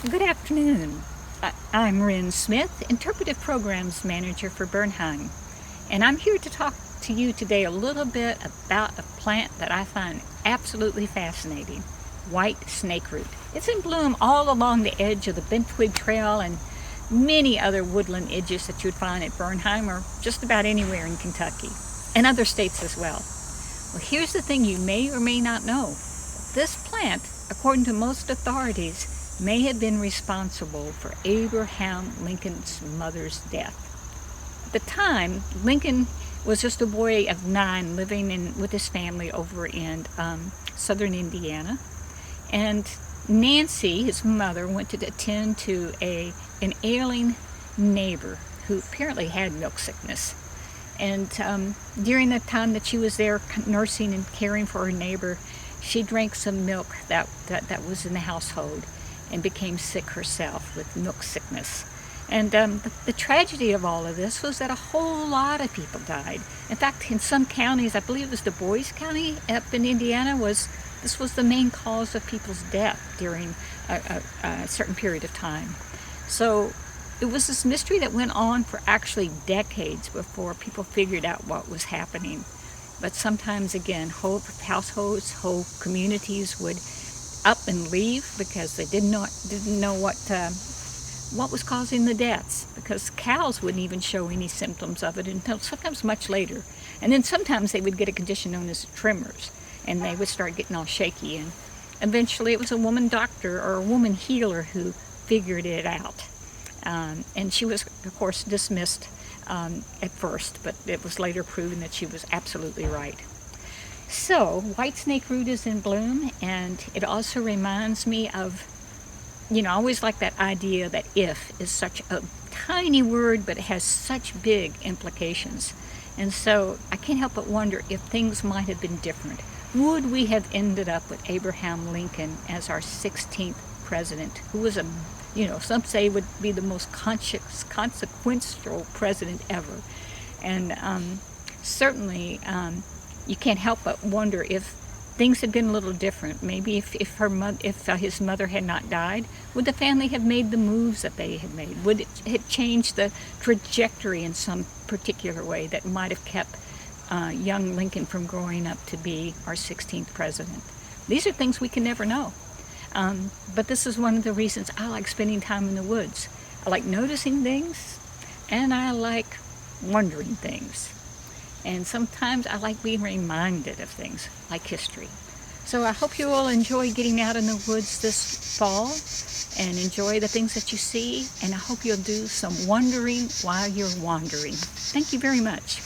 Good afternoon. I'm Wren Smith, Interpretive Programs Manager for Bernheim, and I'm here to talk to you today a little bit about a plant that I find absolutely fascinating, white snakeroot. It's in bloom all along the edge of the Bentwig Trail and many other woodland edges that you'd find at Bernheim or just about anywhere in Kentucky, and other states as well. Well, here's the thing you may or may not know. This plant, according to most authorities, may have been responsible for Abraham Lincoln's mother's death. At the time, Lincoln was just a boy of 9 living with his family over in southern Indiana. And Nancy, his mother, went to attend to an ailing neighbor who apparently had milk sickness. And during the time that she was there nursing and caring for her neighbor, she drank some milk that was in the household and became sick herself with milk sickness. And the tragedy of all of this was that a whole lot of people died. In fact, in some counties, I believe it was Du Bois County up in Indiana, this was the main cause of people's death during a certain period of time. So it was this mystery that went on for actually decades before people figured out what was happening. But sometimes, again, whole households, whole communities would up and leave because they didn't know what was causing the deaths, because cows wouldn't even show any symptoms of it until sometimes much later. And then sometimes they would get a condition known as tremors, and they would start getting all shaky, and eventually it was a woman doctor or a woman healer who figured it out. And she was, of course, dismissed at first, but it was later proven that she was absolutely right. So, white snakeroot is in bloom, and it also reminds me of, I always like that idea that if is such a tiny word, but it has such big implications. And so I can't help but wonder if things might have been different. Would we have ended up with Abraham Lincoln as our 16th president, who was some say would be the most consequential president ever? And certainly, you can't help but wonder if things had been a little different. Maybe if his mother had not died, would the family have made the moves that they had made? Would it have changed the trajectory in some particular way that might have kept young Lincoln from growing up to be our 16th president? These are things we can never know. But this is one of the reasons I like spending time in the woods. I like noticing things, and I like wondering things. And sometimes I like being reminded of things like history. So I hope you all enjoy getting out in the woods this fall and enjoy the things that you see. And I hope you'll do some wondering while you're wandering. Thank you very much.